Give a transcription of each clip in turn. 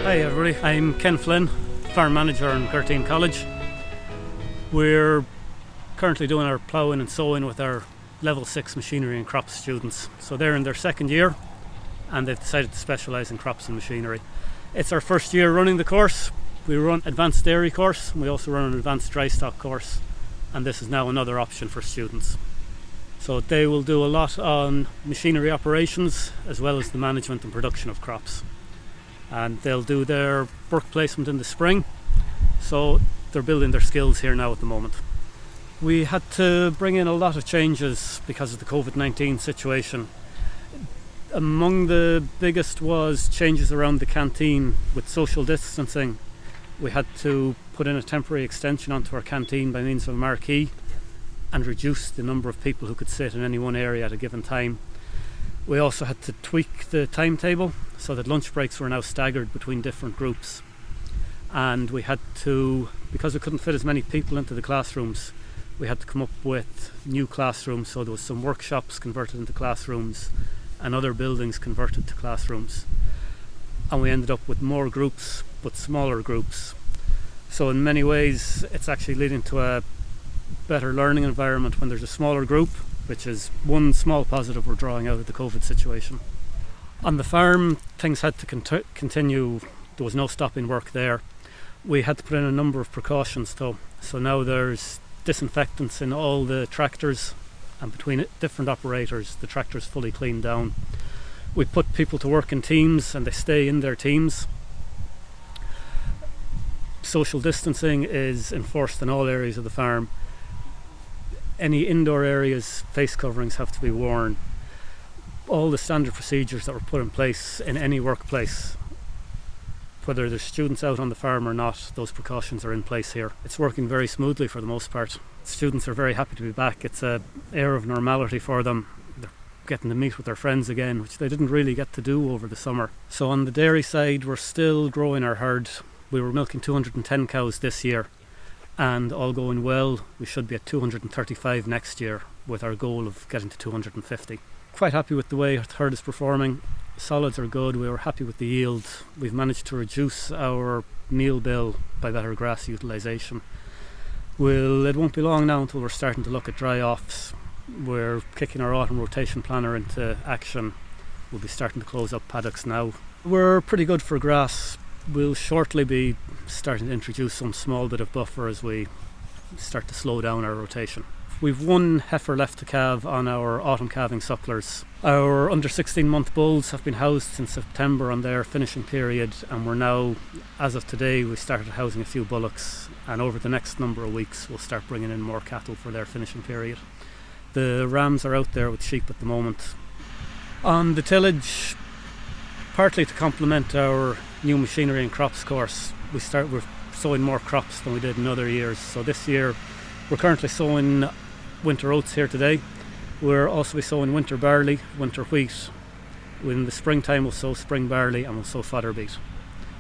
Hi everybody, I'm Ken Flynn, Farm Manager in Gurteen College. We're currently doing our ploughing and sowing with our Level 6 Machinery and Crops students. So they're in their second year and they've decided to specialise in crops and machinery. It's our first year running the course. We run advanced dairy course and we also run an advanced dry stock course, and this is now another option for students. So they will do a lot on machinery operations as well as the management and production of crops. And they'll do their work placement in the spring, so they're building their skills here now at the moment. We had to bring in a lot of changes because of the COVID-19 situation. Among the biggest was changes around the canteen with social distancing. We had to put in a temporary extension onto our canteen by means of a marquee and reduce the number of people who could sit in any one area at a given time. We also had to tweak the timetable so that lunch breaks were now staggered between different groups. And we had to, because we couldn't fit as many people into the classrooms, we had to come up with new classrooms. So there was some workshops converted into classrooms and other buildings converted to classrooms. And we ended up with more groups, but smaller groups. So in many ways, it's actually leading to a better learning environment when there's a smaller group, which is one small positive we're drawing out of the COVID situation. On the farm, things had to continue. There was no stopping work there. We had to put in a number of precautions though. So now there's disinfectants in all the tractors, and between different operators, the tractor's fully cleaned down. We put people to work in teams and they stay in their teams. Social distancing is enforced in all areas of the farm. Any indoor areas, face coverings have to be worn. All the standard procedures that were put in place in any workplace, whether there's students out on the farm or not, those precautions are in place here. It's working very smoothly for the most part. Students are very happy to be back. It's an air of normality for them. They're getting to meet with their friends again, which they didn't really get to do over the summer. So on the dairy side, we're still growing our herd. We were milking 210 cows this year, and all going well, we should be at 235 next year with our goal of getting to 250. Quite happy with the way the herd is performing. Solids are good. We were happy with the yield. We've managed to reduce our meal bill by better grass utilisation. It won't be long now until we're starting to look at dry offs. We're kicking our autumn rotation planner into action. We'll be starting to close up paddocks now. We're pretty good for grass. We'll shortly be starting to introduce some small bit of buffer as we start to slow down our rotation. We've one heifer left to calve on our autumn calving sucklers. Our under 16-month bulls have been housed since September on their finishing period, and we're now, as of today, we started housing a few bullocks, and over the next number of weeks we'll start bringing in more cattle for their finishing period. The rams are out there with sheep at the moment. On the tillage, partly to complement our new machinery and crops course, we're sowing more crops than we did in other years. So this year we're currently sowing winter oats here today. We'll also be sowing winter barley, winter wheat. In the springtime we'll sow spring barley and we'll sow fodder beet.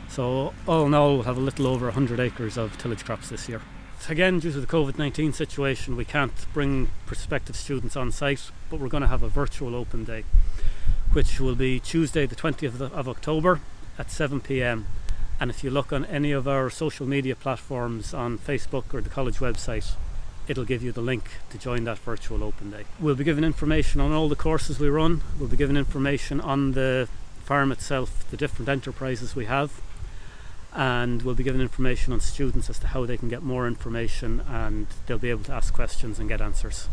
So all in all we'll have a little over 100 acres of tillage crops this year. Again, due to the COVID-19 situation, we can't bring prospective students on site, but we're going to have a virtual open day, which will be Tuesday the 20th of October at 7 p.m. And if you look on any of our social media platforms on Facebook or the college website, it'll give you the link to join that virtual open day. We'll be giving information on all the courses we run. We'll be giving information on the farm itself, the different enterprises we have, and we'll be giving information on students as to how they can get more information, and they'll be able to ask questions and get answers.